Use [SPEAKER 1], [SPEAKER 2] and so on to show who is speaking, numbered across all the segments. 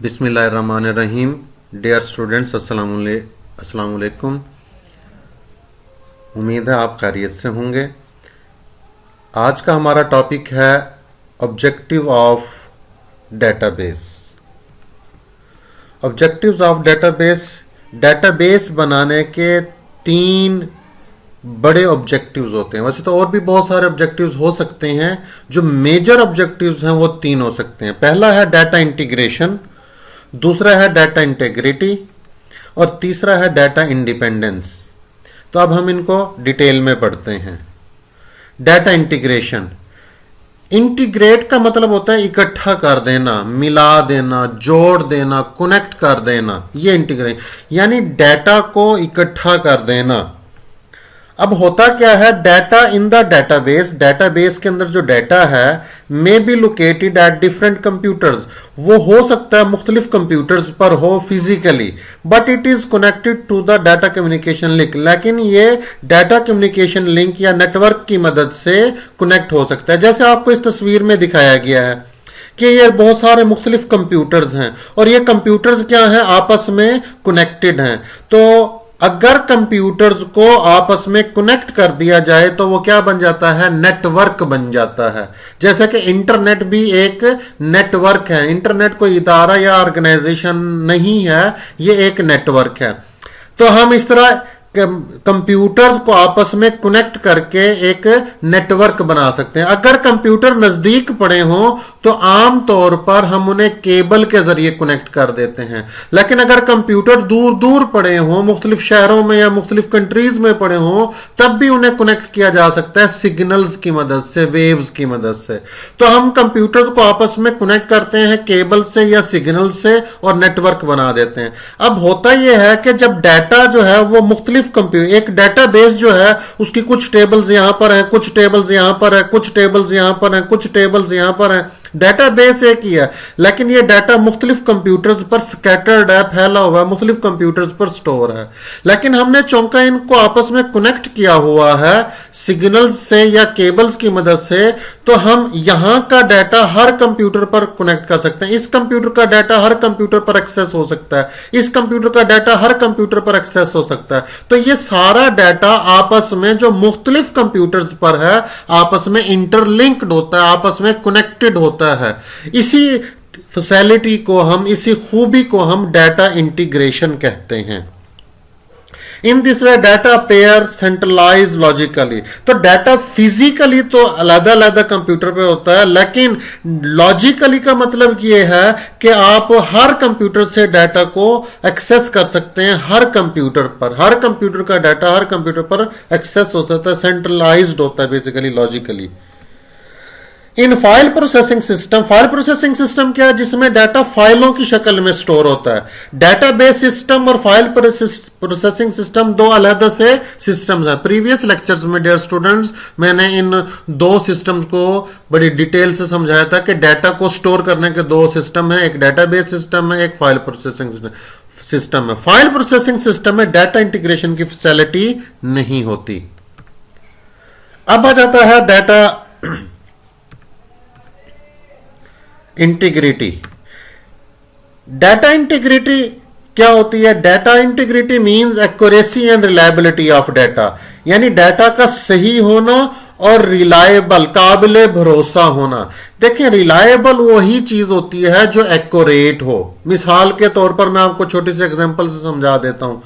[SPEAKER 1] बिस्मिल्लाहिर्रहमानिर्रहीम। Dear students, अस्सलाम वालेकुम। उम्मीद है आप खैरियत से होंगे। आज का हमारा टॉपिक है objective of database. Objectives of database, database बनाने के 3 बड़े ऑब्जेक्टिव्स होते हैं। वैसे तो और भी बहुत सारे ऑब्जेक्टिव्स हो सकते हैं, जो मेजर ऑब्जेक्टिव्स हैं वो 3 हो सकते हैं। पहला है डाटा इंटीग्रेशन, दूसरा है डाटा इंटेग्रिटी और तीसरा है डाटा इंडिपेंडेंस। तो अब हम इनको डिटेल में पढ़ते हैं। डाटा इंटीग्रेशन, इंटीग्रेट का मतलब होता है इकट्ठा कर देना, मिला देना, जोड़ देना, कनेक्ट कर देना, ये इंटीग्रेट यानी डाटा को इकट्ठा कर देना। अब होता क्या है, data in the database, database के अंदर जो डाटा है may be located at different computers, वो हो सकता है मुख्तलिफ कंप्यूटर्स पर हो physically, but it is connected to the data communication link. लेकिन ये डाटा कम्युनिकेशन लिंक या नेटवर्क की मदद से कनेक्ट हो सकता है। जैसे आपको इस तस्वीर में दिखाया गया है कि ये बहुत सारे मुख्तलिफ कंप्यूटर्स हैं और ये कंप्यूटर्स क्या हैं, आपस में कनेक्टेड हैं। तो अगर कंप्यूटर्स को आपस में कनेक्ट कर दिया जाए तो वो क्या बन जाता है, नेटवर्क बन जाता है। जैसे कि इंटरनेट भी एक नेटवर्क है। इंटरनेट कोई इदारा या ऑर्गेनाइजेशन नहीं है, ये एक नेटवर्क है। तो हम इस तरह कंप्यूटर्स को आपस में कनेक्ट करके एक नेटवर्क बना सकते हैं। अगर कंप्यूटर नजदीक पड़े हों तो आम तौर पर हम उन्हें केबल के जरिए कनेक्ट कर देते हैं। लेकिन अगर कंप्यूटर दूर दूर पड़े हों, मुख्तलिफ शहरों में या मुख्तलिफ कंट्रीज में पड़े हों, तब भी उन्हें कनेक्ट किया जा सकता है सिग्नल्स की मदद से, वेव्स की मदद से। तो हम कंप्यूटर्स को आपस में कनेक्ट करते हैं केबल से या सिग्नल से और नेटवर्क बना देते हैं। अब होता यह है कि जब डाटा जो है वो मुख्तलिफ कंप्यूटर, एक डेटाबेस जो है उसकी कुछ टेबल्स यहां पर है, कुछ टेबल्स यहां पर है, कुछ टेबल्स यहां पर है, कुछ टेबल्स यहां पर है। डेटाबेस एक ही है, लेकिन ये डाटा मुख्तलिफ कंप्यूटर्स पर स्कैटर्ड है, फैला हुआ है, मुख्तलिफ कंप्यूटर्स पर स्टोर है। लेकिन हमने चौंका इनको आपस में कनेक्ट किया हुआ है सिग्नल्स से या केबल्स की मदद से, तो हम यहां का डाटा हर कंप्यूटर पर कनेक्ट कर सकते हैं। इस कंप्यूटर का डाटा हर कंप्यूटर पर एक्सेस हो सकता है, इस कंप्यूटर का डाटा हर कंप्यूटर पर एक्सेस हो सकता है। तो ये सारा डाटा आपस में जो मुख्तलिफ कंप्यूटर्स पर है आपस में इंटरलिंक्ड होता है, आपस में कनेक्टेड होता है। इसी फैसिलिटी को हम, इसी खूबी को हम डाटा इंटीग्रेशन कहते हैं। In this way data pair centralize logically. तो डाटा फिजिकली तो अलग अलग कंप्यूटर पे होता है, लेकिन लॉजिकली का मतलब ये है कि आप हर कंप्यूटर से डाटा को एक्सेस कर सकते हैं। हर कंप्यूटर पर, हर कंप्यूटर का डाटा हर कंप्यूटर पर एक्सेस हो सकता है, सेंट्रलाइज्ड होता है basically logically. In file processing system, file processing system क्या है, जिसमें डाटा फाइलों की शक्ल में स्टोर होता है। डेटाबेस सिस्टम और फाइल प्रोसेसिंग सिस्टम 2 अलग से सिस्टम्स हैं। प्रीवियस लेक्चर्स में डियर स्टूडेंट्स मैंने इन 2 सिस्टम्स को बड़ी डिटेल से समझाया था कि डाटा को स्टोर करने के 2 सिस्टम है, एक डेटाबेस सिस्टम है, एक फाइल प्रोसेसिंग सिस्टम है। फाइल प्रोसेसिंग सिस्टम में डाटा इंटीग्रेशन की फैसिलिटी नहीं होती। अब आ जाता है डाटा इंटीग्रिटी। डाटा इंटीग्रिटी क्या होती है? Data integrity means accuracy and reliability of data, यानी डाटा का सही होना और रिलायबल, काबिले भरोसा होना। देखिए, रिलायबल वही चीज होती है जो एक्यूरेट हो। मिसाल के तौर पर मैं आपको छोटी सी एग्जांपल से समझा देता हूं।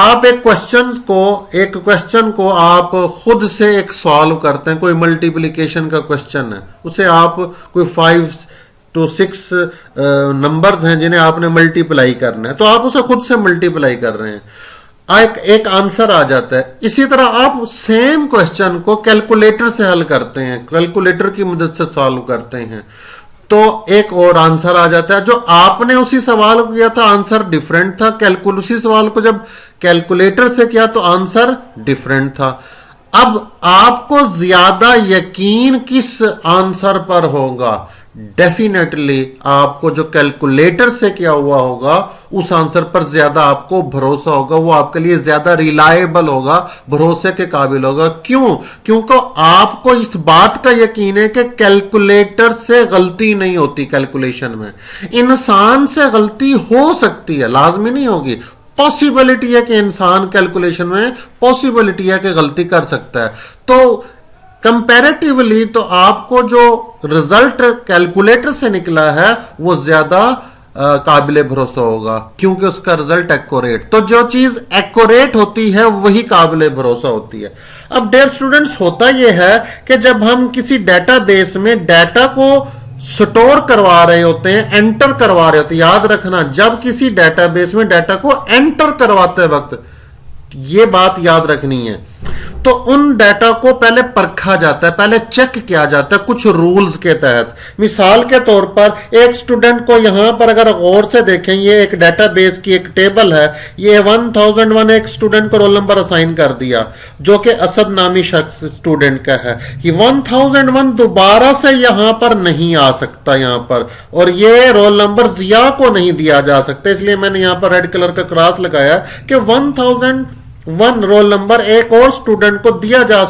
[SPEAKER 1] आप एक क्वेश्चन को आप खुद से एक सॉल्व करते हैं। कोई मल्टीप्लिकेशन का क्वेश्चन है, उसे आप कोई 5 to 6 नंबर्स हैं जिन्हें आपने मल्टीप्लाई करना है, तो आप उसे खुद से मल्टीप्लाई कर रहे हैं, एक आंसर आ जाता है। इसी तरह आप सेम क्वेश्चन को कैलकुलेटर से हल करते हैं, कैलकुलेटर की मदद से सॉल्व करते हैं, तो एक और आंसर आ जाता है। जो आपने उसी सवाल को किया था आंसर डिफरेंट था, उसी सवाल को जब कैलकुलेटर से किया तो आंसर डिफरेंट था। अब आपको ज्यादा यकीन किस आंसर पर होगा, डेफिनेटली आपको जो कैलकुलेटर से किया हुआ होगा उस आंसर पर ज्यादा आपको भरोसा होगा, वो आपके लिए ज्यादा रिलायबल होगा, भरोसे के काबिल होगा। क्यों? क्योंकि आपको इस बात का यकीन है कि कैलकुलेटर से गलती नहीं होती। कैलकुलेशन में इंसान से गलती हो सकती है, लाजमी नहीं होगी। पॉसिबिलिटी है कि इंसान कैलकुलेशन में पॉसिबिलिटी है कि गलती कर सकता है। तो कंपैरेटिवली तो आपको जो रिजल्ट कैलकुलेटर से निकला है वो ज्यादा काबिले भरोसा होगा, क्योंकि उसका रिजल्ट एक्यूरेट। तो जो चीज एक्यूरेट होती है वही काबिले भरोसा होती है। अब डियर स्टूडेंट्स, होता यह है कि जब हम किसी डेटाबेस में डाटा को स्टोर करवा रहे होते हैं, एंटर करवा रहे होते हैं, याद रखना जब किसी डेटाबेस में डाटा को एंटर करवाते वक्त ये बात याद रखनी है, तो उन डाटा को पहले परखा जाता है, पहले चेक किया जाता है कुछ रूल्स के तहत। मिसाल के तौर पर एक स्टूडेंट को यहां पर अगर गौर से देखें, ये एक डेटाबेस की एक टेबल है, ये 1001 एक स्टूडेंट को रोल नंबर असाइन कर दिया जो कि असद नामी शख्स स्टूडेंट का है। ये 1001 दोबारा से यहां पर नहीं आ सकता यहां पर, और ये रोल नंबर जिया को नहीं दिया जा सकता, इसलिए मैंने यहां पर रेड कलर का क्रॉस लगाया कि 1001 रोल नंबर एक और स्टूडेंट को दिया जा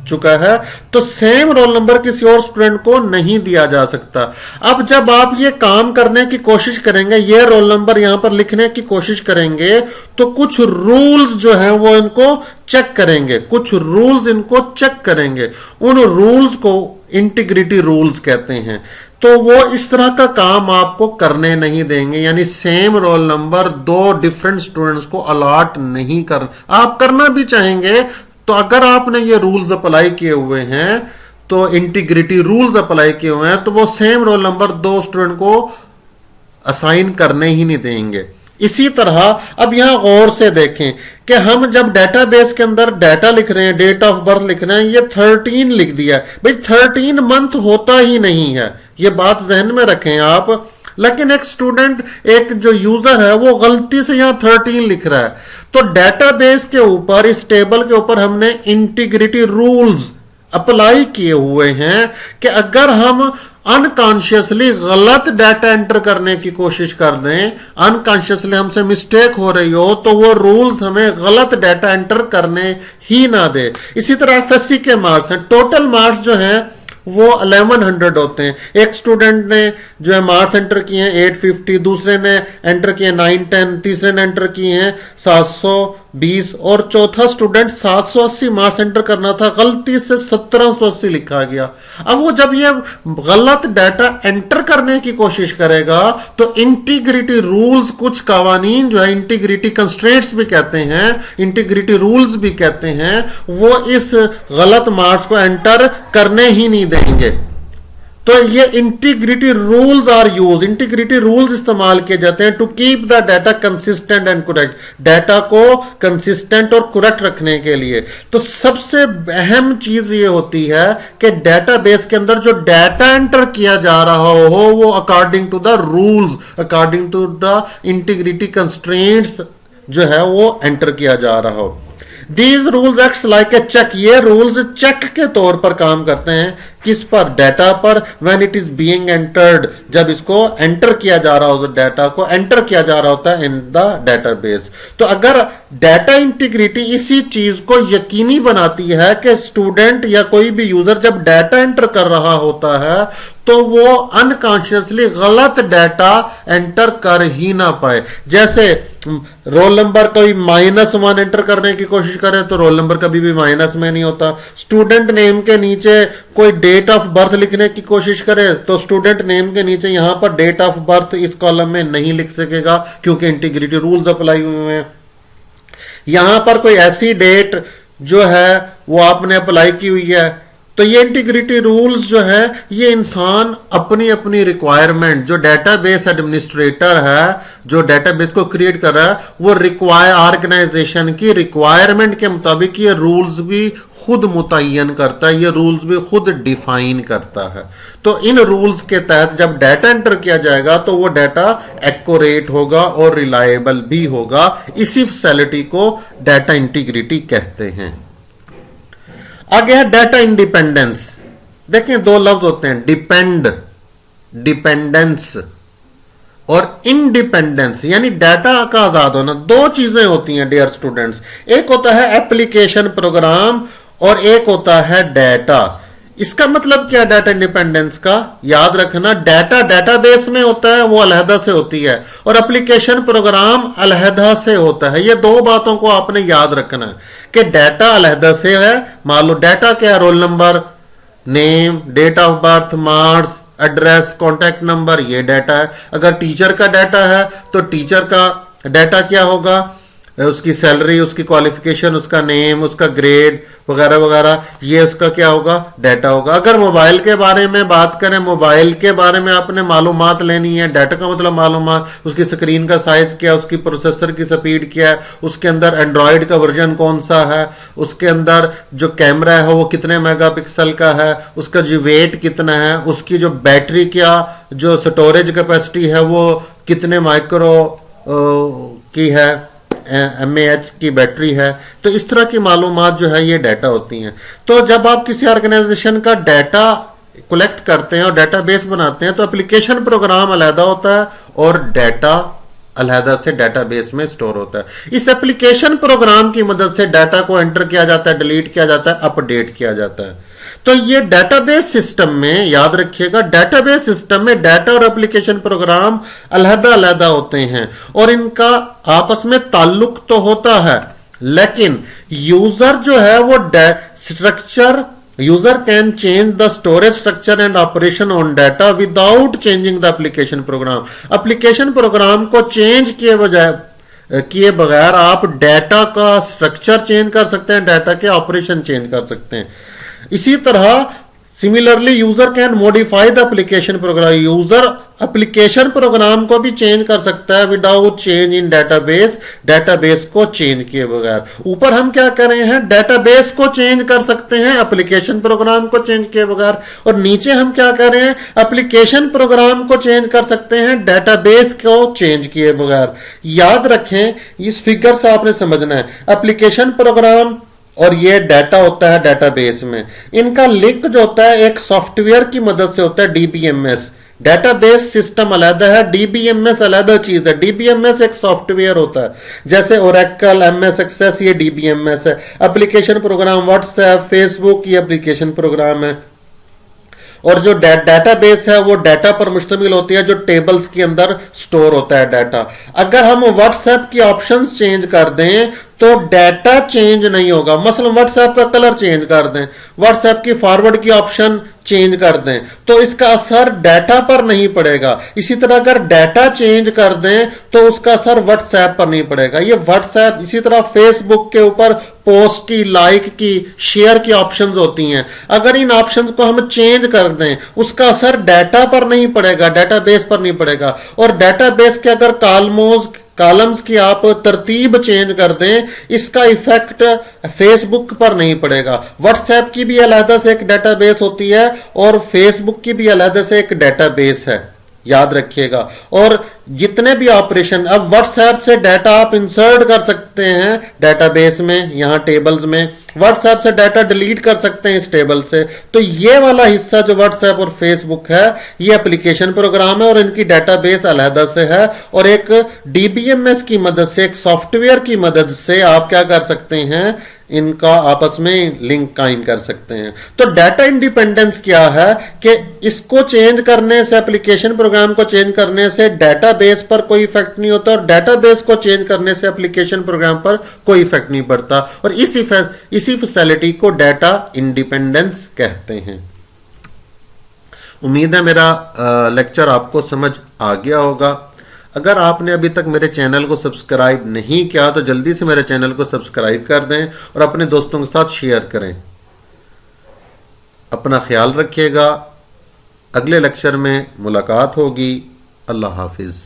[SPEAKER 1] चुका है, तो सेम रोल नंबर किसी और स्टूडेंट को नहीं दिया जा सकता। अब जब आप ये काम करने की कोशिश करेंगे, ये रोल नंबर यहां पर लिखने की कोशिश करेंगे, तो कुछ रूल्स जो है वो इनको चेक करेंगे, कुछ रूल्स इनको चेक करेंगे। उन रूल्स को इंटीग्रिटी रूल्स कहते हैं। तो वो इस तरह का काम आपको करने नहीं देंगे, यानी सेम रोल नंबर दो डिफरेंट स्टूडेंट्स को अलॉट नहीं कर, आप करना भी चाहेंगे तो अगर आपने ये रूल्स अप्लाई किए हुए हैं, तो इंटीग्रिटी रूल्स अप्लाई किए हुए हैं, तो वो सेम रोल नंबर दो स्टूडेंट को असाइन करने ही नहीं देंगे। इसी तरह अब यहां गौर से देखें कि हम जब डेटाबेस के अंदर डाटा लिख रहे हैं, डेट ऑफ बर्थ लिख रहे हैं, ये 13 लिख दिया है। भाई 13 मंथ होता ही नहीं है, ये बात जहन में रखें आप। लेकिन एक स्टूडेंट, एक जो यूजर है, वो गलती से यहां 13 लिख रहा है, तो डेटाबेस के ऊपर, इस टेबल के ऊपर हमने इंटीग्रिटी रूल्स अप्लाई किए हुए हैं कि अगर हम अनकॉन्शियसली गलत डाटा एंटर करने की कोशिश कर दें, अनकॉन्शियसली हमसे मिस्टेक हो रही हो, तो वो रूल्स हमें गलत डाटा एंटर करने ही ना दे। इसी तरह एफएससी के मार्क्स हैं, टोटल मार्क्स जो हैं वो 1100 होते हैं। एक स्टूडेंट ने जो है मार्क्स एंटर किए हैं 850, दूसरे ने एंटर किए 910, तीसरे ने एंटर किए हैं 720, और चौथा स्टूडेंट 780 मार्क्स एंटर करना था, गलती से 1780 लिखा गया। अब वो जब ये गलत डाटा एंटर करने की कोशिश करेगा, तो इंटीग्रिटी रूल्स, कुछ कवानीन जो है इंटीग्रिटी कंस्ट्रेंट्स भी कहते हैं, इंटीग्रिटी रूल्स भी कहते हैं, वो इस गलत मार्क्स को एंटर करने ही नहीं देंगे। तो ये integrity rules are use, integrity rules इस्तेमाल किए जाते हैं to keep the data consistent and correct, data को कंसिस्टेंट और करेक्ट रखने के लिए। तो सबसे अहम चीज ये होती है कि डेटाबेस के अंदर जो डाटा एंटर किया जा रहा हो वो according to the rules, according to the integrity constraints जो है वो एंटर किया जा रहा हो। These rules acts like a check, ये रूल्स चेक के तौर पर काम करते हैं, किस पर? डाटा पर। when it is being entered, जब इसको एंटर किया जा रहा होता है, डाटा को एंटर किया जा रहा होता है इन द डेटाबेस। तो अगर डाटा इंटीग्रिटी इसी चीज को यकीनी बनाती है कि स्टूडेंट या कोई भी यूजर जब डाटा एंटर कर रहा होता है तो वो अनकॉन्शियसली गलत डाटा एंटर कर ही ना पाए। जैसे रोल नंबर कोई -1 एंटर करने की कोशिश करे तो रोल नंबर कभी भी माइनस में नहीं होता। स्टूडेंट नेम के नीचे कोई डेट ऑफ बर्थ लिखने की कोशिश करे तो स्टूडेंट नेम के नीचे यहां पर डेट ऑफ बर्थ इस कॉलम में नहीं लिख सकेगा, क्योंकि इंटीग्रिटी रूल्स अप्लाई हुए हैं। यहां पर कोई ऐसी डेट जो है वो आपने अप्लाई की हुई है, तो ये इंटीग्रिटी रूल्स जो है ये इंसान अपनी अपनी रिक्वायरमेंट, जो डेटाबेस एडमिनिस्ट्रेटर है, जो डेटाबेस को क्रिएट कर रहा है, वो ऑर्गेनाइजेशन की रिक्वायरमेंट के मुताबिक ये रूल्स भी खुद मुतय्यन करता है, ये रूल्स भी खुद डिफाइन करता है। तो इन रूल्स के तहत जब डाटा एंटर किया जाएगा तो वो डाटा एक्यूरेट होगा और रिलायबल भी होगा। इसी फैसिलिटी को डाटा इंटीग्रिटी कहते हैं। आगे है डाटा इंडिपेंडेंस। देखें दो लफ्ज होते हैं, डिपेंड डिपेंडेंस और इंडिपेंडेंस, यानी डाटा का आजाद होना। दो चीजें होती हैं डियर स्टूडेंट्स, एक होता है एप्लीकेशन प्रोग्राम और एक होता है डाटा। इसका मतलब क्या डाटा इंडिपेंडेंस का? याद रखना, डाटा डेटाबेस में होता है, वो अलहदा से होती है, और एप्लीकेशन प्रोग्राम अलहदा से होता है। ये दो बातों को आपने याद रखना है कि डाटा अलहदा से है। मान लो डाटा क्या है? Roll number, name, date of birth, marks, address, contact number, ये डाटा है। अगर टीचर का डाटा है तो टीचर का डाटा क्या होगा? उसकी सैलरी, उसकी क्वालिफिकेशन, उसका नेम, उसका ग्रेड वगैरह वगैरह, ये उसका क्या होगा? डाटा होगा। अगर मोबाइल के बारे में बात करें, मोबाइल के बारे में आपने मालूमात लेनी है, डाटा का मतलब मालूमात, उसकी स्क्रीन का साइज क्या है, उसकी प्रोसेसर की स्पीड क्या है, उसके अंदर एंड्रॉयड का वर्जन कौन सा है, उसके अंदर जो कैमरा है वो कितने मेगापिक्सल का है, उसका जो वेट कितना है, उसकी जो बैटरी क्या, जो स्टोरेज कैपेसिटी है वो कितने माइक्रो की है, mAh की बैटरी है। तो इस तरह की मालूमात जो है ये डाटा होती हैं। तो जब आप किसी ऑर्गेनाइजेशन का डाटा कलेक्ट करते हैं और डाटाबेस बनाते हैं तो एप्लीकेशन प्रोग्राम अलहदा होता है और डाटा अलहदा से डाटाबेस में स्टोर होता है। इस एप्लीकेशन प्रोग्राम की मदद से डाटा को एंटर किया जाता है, डिलीट किया जाता है, अपडेट किया जाता है। तो ये डाटाबेस सिस्टम में, याद रखिएगा, डाटाबेस सिस्टम में डाटा और एप्लीकेशन प्रोग्राम अलहदा अलहदा होते हैं और इनका आपस में ताल्लुक तो होता है, लेकिन यूजर जो है वो structure, user can change the storage structure and operation on data without changing the application program. Application program को चेंज किए बगैर आप डाटा का स्ट्रक्चर चेंज कर सकते हैं, डाटा के ऑपरेशन चेंज कर सकते हैं। इसी तरह similarly user can modify the application program, user application program को भी चेंज कर सकता है without change in database, database को चेंज किए बगैर। ऊपर हम क्या कर रहे हैं? डाटाबेस को चेंज कर सकते हैं एप्लीकेशन प्रोग्राम को चेंज किए बगैर, और नीचे हम क्या कर रहे हैं? एप्लीकेशन प्रोग्राम को चेंज कर सकते हैं डाटाबेस को चेंज किए बगैर। याद रखें, इस फिगर से आपने समझना है, एप्लीकेशन प्रोग्राम और ये डाटा होता है डाटाबेस में, इनका लिंक जो होता है एक सॉफ्टवेयर की मदद से होता है, डीबीएमएस। डाटाबेस सिस्टम अलग है, डीबीएमएस अलग चीज है। डीबीएमएस एक सॉफ्टवेयर होता है, जैसे ओरेकल, एमएस एक्सेस, ये डीबीएमएस है। एप्लीकेशन प्रोग्राम व्हाट्सएप, फेसबुक, ये एप्लीकेशन प्रोग्राम है। और जो डाटाबेस है वो डाटा पर मुश्तमिल होती है, जो टेबल्स के अंदर स्टोर होता है डाटा। अगर हम व्हाट्सएप की ऑप्शंस चेंज कर दें तो डाटा चेंज नहीं होगा। मसलन व्हाट्सएप का कलर चेंज कर दें, व्हाट्सएप की फॉरवर्ड की ऑप्शन चेंज कर दें, तो इसका असर डाटा पर नहीं पड़ेगा। इसी तरह अगर डाटा चेंज कर दें तो उसका असर व्हाट्सएप पर नहीं पड़ेगा। ये व्हाट्सएप, इसी तरह फेसबुक के ऊपर पोस्ट की, लाइक की, शेयर की ऑप्शंस होती हैं। अगर इन ऑप्शंस को हम चेंज कर दें उसका असर डाटा पर नहीं पड़ेगा, डाटाबेस पर नहीं पड़ेगा। और डाटाबेस के अगर कॉलम्स की आप तरतीब चेंज कर दें, इसका इफेक्ट फेसबुक पर नहीं पड़ेगा। व्हाट्सएप की भी अलहदा से एक डाटाबेस होती है और फेसबुक की भी अलहदा से एक डाटाबेस है, याद रखिएगा। और जितने भी ऑपरेशन, अब व्हाट्सएप से डाटा आप इंसर्ट कर सकते हैं डाटाबेस में, यहां टेबल्स में, व्हाट्सएप से डाटा डिलीट कर सकते हैं इस टेबल से। तो ये वाला हिस्सा जो व्हाट्सएप और फेसबुक है ये एप्लीकेशन प्रोग्राम है और इनकी डाटाबेस अलहदा से है। और एक डीबीएमएस की मदद से, एक सॉफ्टवेयर की मदद से आप क्या कर सकते हैं? इनका आपस में लिंक कायम कर सकते हैं। तो डाटा इंडिपेंडेंस क्या है कि इसको चेंज करने से, एप्लीकेशन प्रोग्राम को चेंज करने से डाटाबेस पर कोई इफेक्ट नहीं होता और डाटाबेस को चेंज करने से एप्लीकेशन प्रोग्राम पर कोई इफेक्ट नहीं पड़ता। और इसी फैसिलिटी को डाटा इंडिपेंडेंस कहते हैं। उम्मीद है मेरा लेक्चर आपको समझ आ गया होगा। अगर आपने अभी तक मेरे चैनल को सब्सक्राइब नहीं किया तो जल्दी से मेरे चैनल को सब्सक्राइब कर दें और अपने दोस्तों के साथ शेयर करें। अपना ख्याल रखिएगा। अगले लेक्चर में मुलाकात होगी। अल्लाह हाफिज़।